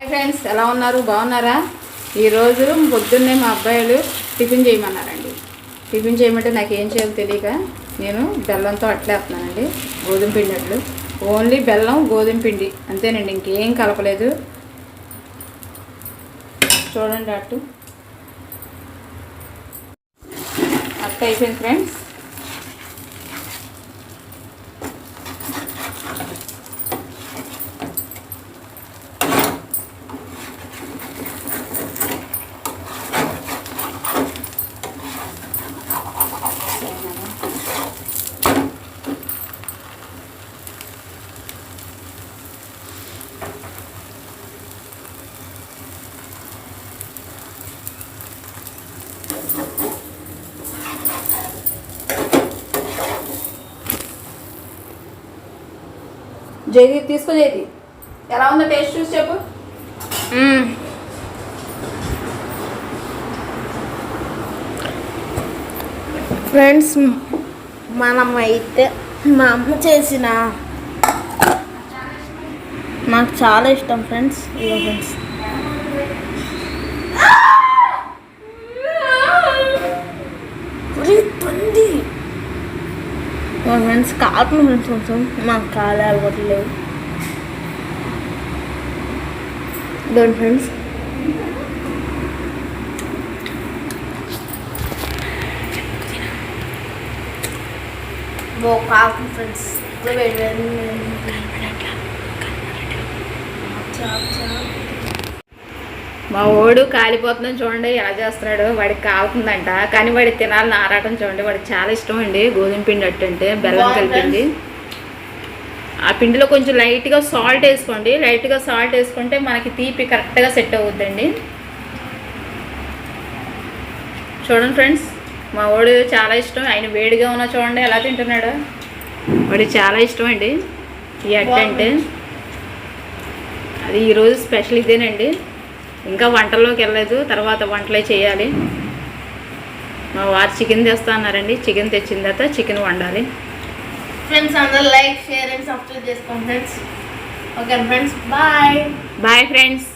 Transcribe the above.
Friends ఎలా ఉన్నారు? బాగున్నారా? ఈరోజు పొద్దున్నే మా అబ్బాయిలు టిఫిన్ చేయమన్నారండి. టిఫిన్ చేయమంటే నాకు ఏం చేయాలో తెలియక నేను బెల్లంతో అట్లేస్తున్నానండి. గోధుమ పిండి అట్లు, ఓన్లీ బెల్లం గోధుమ పిండి అంతేనండి, ఇంకేం కలపలేదు. చూడండి అట్టు అయిపోయింది ఫ్రెండ్స్. జైది తీసుకో, జైది ఎలా ఉందో టేస్ట్ చూసి చెప్పు. ఫ్రెండ్స్, మనమైతే మా అమ్మ చేసిన నాకు చాలా ఇష్టం ఫ్రెండ్స్. ఇదిగో ఫ్రెండ్స్, ఫ్రెండ్స్ కాపు ఫ్రెండ్స్, కొంచెం మాకు కాలే అలవట్లేదు. డోంట్ ఫ్రెండ్స్, కాపు ఫ్రెండ్స్. మా వాడు కాలిపోతుందని చూడండి ఎలా చేస్తున్నాడు. వాడికి కాలుతుందంట, కానీ వాడికి తినాలని ఆరాటం చూడండి. వాడికి చాలా ఇష్టం అండి గోధుమ పిండి అట్టు అంటే, బెల్లం కలిపింది. ఆ పిండిలో కొంచెం లైట్గా సాల్ట్ వేసుకోండి. లైట్గా సాల్ట్ వేసుకుంటే మనకి తీపి కరెక్ట్గా సెట్ అవుద్దండి. చూడండి ఫ్రెండ్స్, మా వాడు చాలా ఇష్టం. ఆయన వేడిగా ఉన్నా చూడండి ఎలా తింటున్నాడు. వాడికి చాలా ఇష్టం అండి ఈ అట్టు అంటే. అది ఈరోజు స్పెషల్ ఇదేనండి. ఇంకా వంటల్లోకి వెళ్ళలేదు, తర్వాత వంటలే చేయాలి. మా వారు చికెన్ తెస్తా అన్నారండి. చికెన్ తెచ్చిన తర్వాత చికెన్ వండాలి. ఫ్రెండ్స్ అందరూ లైక్, షేర్ అండ్ సబ్స్క్రైబ్ చేసుకోండి friends. Okay friends, bye. Bye friends.